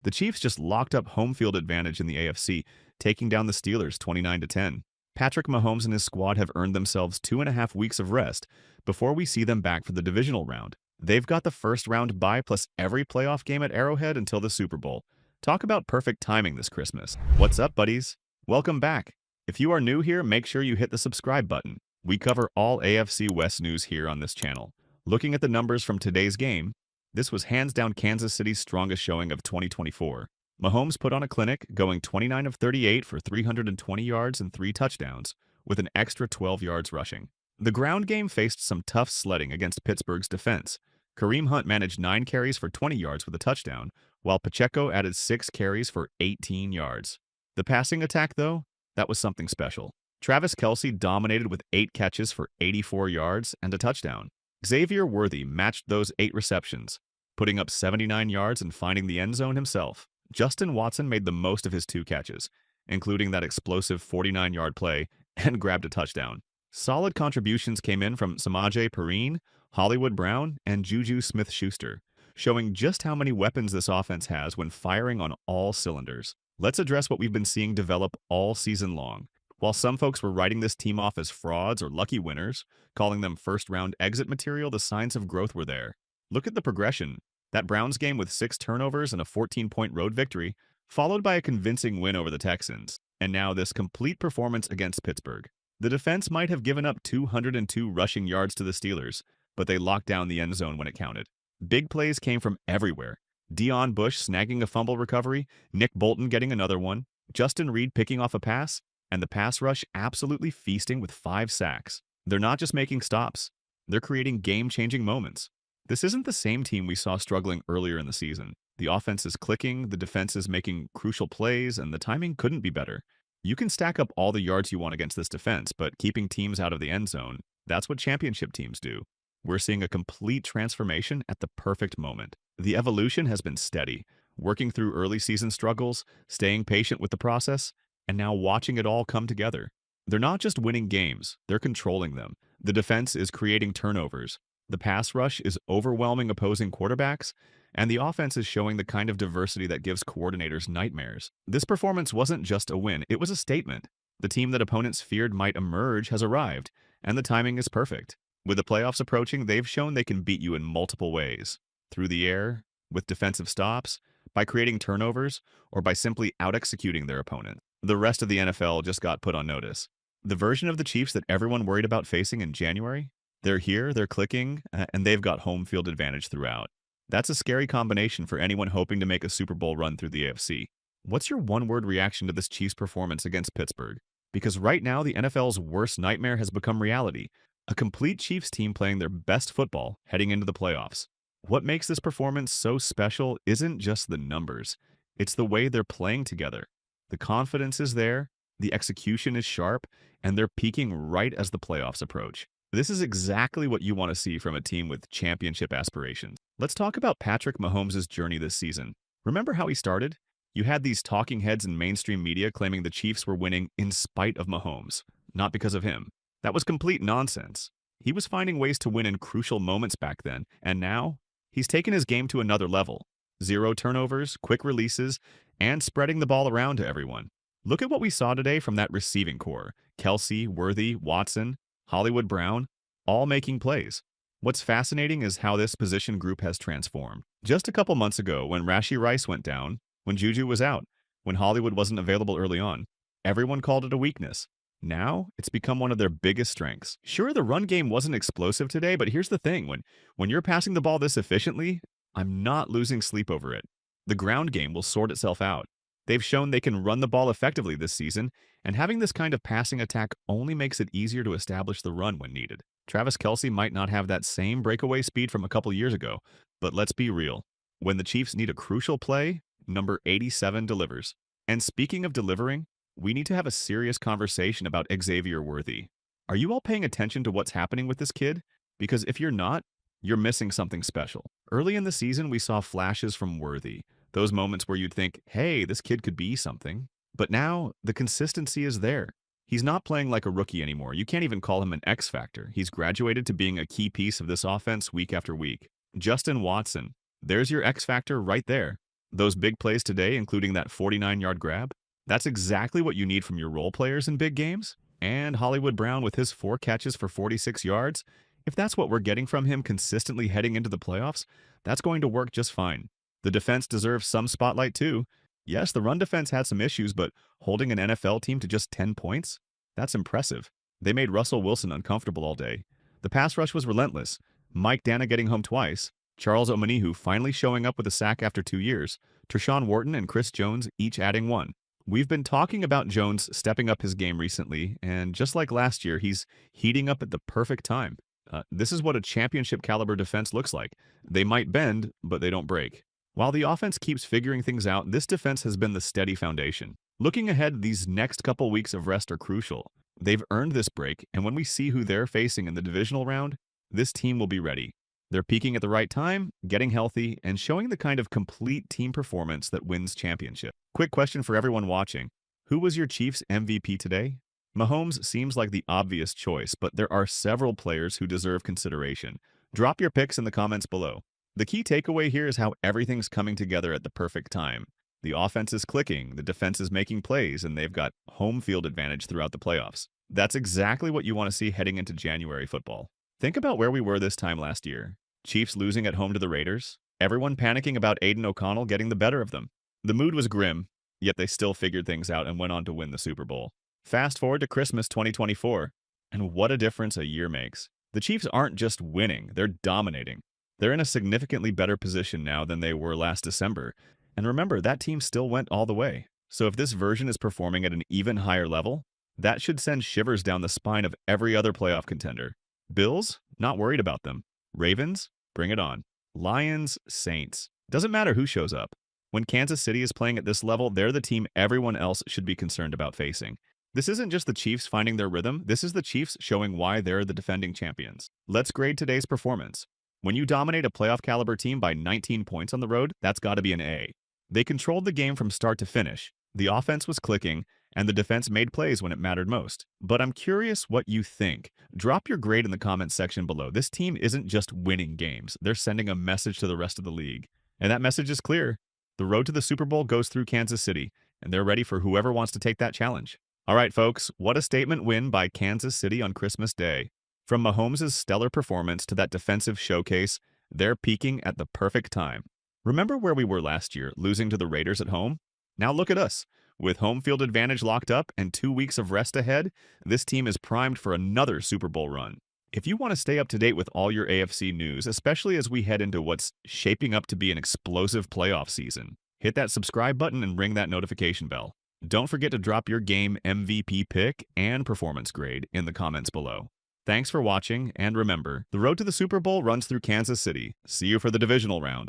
The Chiefs just locked up home field advantage in the AFC, taking down the Steelers 29-10. Patrick Mahomes and his squad have earned themselves 2.5 weeks of rest before we see them back for the divisional round. They've got the first round bye plus every playoff game at Arrowhead until the Super Bowl. Talk about perfect timing this Christmas. What's up, buddies? Welcome back. If you are new here, make sure you hit the subscribe button. We cover all AFC West news here on this channel. Looking at the numbers from today's game, this was hands down Kansas City's strongest showing of 2024. Mahomes put on a clinic, going 29 of 38 for 320 yards and 3 touchdowns, with an extra 12 yards rushing. The ground game faced some tough sledding against Pittsburgh's defense. Kareem Hunt managed 9 carries for 20 yards with a touchdown, while Pacheco added 6 carries for 18 yards. The passing attack, though, that was something special. Travis Kelce dominated with 8 catches for 84 yards and a touchdown. Xavier Worthy matched those 8 receptions, putting up 79 yards and finding the end zone himself. Justin Watson made the most of his 2 catches, including that explosive 49-yard play, and grabbed a touchdown. Solid contributions came in from Samaje Perine, Hollywood Brown, and Juju Smith-Schuster, showing just how many weapons this offense has when firing on all cylinders. Let's address what we've been seeing develop all season long. While some folks were writing this team off as frauds or lucky winners, calling them first-round exit material, the signs of growth were there. Look at the progression. That Browns game with 6 turnovers and a 14-point road victory, followed by a convincing win over the Texans, and now this complete performance against Pittsburgh. The defense might have given up 202 rushing yards to the Steelers, but they locked down the end zone when it counted. Big plays came from everywhere. Deion Bush snagging a fumble recovery, Nick Bolton getting another one, Justin Reed picking off a pass, and the pass rush absolutely feasting with 5 sacks. They're not just making stops, they're creating game-changing moments. This isn't the same team we saw struggling earlier in the season. The offense is clicking, the defense is making crucial plays, and the timing couldn't be better. You can stack up all the yards you want against this defense, but keeping teams out of the end zone, that's what championship teams do. We're seeing a complete transformation at the perfect moment. The evolution has been steady, working through early season struggles, staying patient with the process, and now watching it all come together. They're not just winning games, they're controlling them. The defense is creating turnovers. The pass rush is overwhelming opposing quarterbacks, and the offense is showing the kind of diversity that gives coordinators nightmares. This performance wasn't just a win, it was a statement. The team that opponents feared might emerge has arrived, and the timing is perfect. With the playoffs approaching, they've shown they can beat you in multiple ways. Through the air, with defensive stops, by creating turnovers, or by simply out-executing their opponent. The rest of the NFL just got put on notice. The version of the Chiefs that everyone worried about facing in January, they're here, they're clicking, and they've got home field advantage throughout. That's a scary combination for anyone hoping to make a Super Bowl run through the AFC. What's your one-word reaction to this Chiefs performance against Pittsburgh? Because right now, the NFL's worst nightmare has become reality. A complete Chiefs team playing their best football heading into the playoffs. What makes this performance so special isn't just the numbers. It's the way they're playing together. The confidence is there, the execution is sharp, and they're peaking right as the playoffs approach. This is exactly what you want to see from a team with championship aspirations. Let's talk about Patrick Mahomes' journey this season. Remember how he started? You had these talking heads in mainstream media claiming the Chiefs were winning in spite of Mahomes, not because of him. That was complete nonsense. He was finding ways to win in crucial moments back then, and now he's taken his game to another level. 0 turnovers, quick releases, and spreading the ball around to everyone. Look at what we saw today from that receiving core. Kelce, Worthy, Watson, Hollywood Brown, all making plays. What's fascinating is how this position group has transformed. Just a couple months ago, when Rashee Rice went down, when Juju was out, when Hollywood wasn't available early on, everyone called it a weakness. Now, it's become one of their biggest strengths. Sure, the run game wasn't explosive today, but here's the thing. When you're passing the ball this efficiently, I'm not losing sleep over it. The ground game will sort itself out. They've shown they can run the ball effectively this season, and having this kind of passing attack only makes it easier to establish the run when needed. Travis Kelce might not have that same breakaway speed from a couple years ago, but let's be real. When the Chiefs need a crucial play, number 87 delivers. And speaking of delivering, we need to have a serious conversation about Xavier Worthy. Are you all paying attention to what's happening with this kid? Because if you're not, you're missing something special. Early in the season, we saw flashes from Worthy. Those moments where you'd think, hey, this kid could be something. But now, the consistency is there. He's not playing like a rookie anymore. You can't even call him an X factor. He's graduated to being a key piece of this offense week after week. Justin Watson, there's your X factor right there. Those big plays today, including that 49-yard grab, that's exactly what you need from your role players in big games. And Hollywood Brown with his 4 catches for 46 yards, if that's what we're getting from him consistently heading into the playoffs, that's going to work just fine. The defense deserves some spotlight too. Yes, the run defense had some issues, but holding an NFL team to just 10 points? That's impressive. They made Russell Wilson uncomfortable all day. The pass rush was relentless. Mike Dana getting home twice. Charles Omenihu finally showing up with a sack after 2 years. Tershawn Wharton and Chris Jones each adding one. We've been talking about Jones stepping up his game recently, and just like last year, he's heating up at the perfect time. This is what a championship caliber defense looks like. They might bend, but they don't break. While the offense keeps figuring things out, this defense has been the steady foundation. Looking ahead, these next couple weeks of rest are crucial. They've earned this break, and when we see who they're facing in the divisional round, this team will be ready. They're peaking at the right time, getting healthy, and showing the kind of complete team performance that wins championship. Quick question for everyone watching. Who was your Chiefs MVP today? Mahomes seems like the obvious choice, but there are several players who deserve consideration. Drop your picks in the comments below. The key takeaway here is how everything's coming together at the perfect time. The offense is clicking, the defense is making plays, and they've got home field advantage throughout the playoffs. That's exactly what you want to see heading into January football. Think about where we were this time last year. Chiefs losing at home to the Raiders. Everyone panicking about Aiden O'Connell getting the better of them. The mood was grim, yet they still figured things out and went on to win the Super Bowl. Fast forward to Christmas 2024, and what a difference a year makes. The Chiefs aren't just winning, they're dominating. They're in a significantly better position now than they were last December. And remember, that team still went all the way. So if this version is performing at an even higher level, that should send shivers down the spine of every other playoff contender. Bills? Not worried about them. Ravens? Bring it on. Lions? Saints? Doesn't matter who shows up. When Kansas City is playing at this level, they're the team everyone else should be concerned about facing. This isn't just the Chiefs finding their rhythm, this is the Chiefs showing why they're the defending champions. Let's grade today's performance. When you dominate a playoff caliber team by 19 points on the road, that's got to be an A. They controlled the game from start to finish. The offense was clicking, and the defense made plays when it mattered most. But I'm curious what you think. Drop your grade in the comments section below. This team isn't just winning games. They're sending a message to the rest of the league. And that message is clear. The road to the Super Bowl goes through Kansas City, and they're ready for whoever wants to take that challenge. All right, folks, what a statement win by Kansas City on Christmas Day. From Mahomes' stellar performance to that defensive showcase, they're peaking at the perfect time. Remember where we were last year, losing to the Raiders at home? Now look at us. With home field advantage locked up and 2 weeks of rest ahead, this team is primed for another Super Bowl run. If you want to stay up to date with all your AFC news, especially as we head into what's shaping up to be an explosive playoff season, hit that subscribe button and ring that notification bell. Don't forget to drop your game MVP pick and performance grade in the comments below. Thanks for watching, and remember, the road to the Super Bowl runs through Kansas City. See you for the divisional round.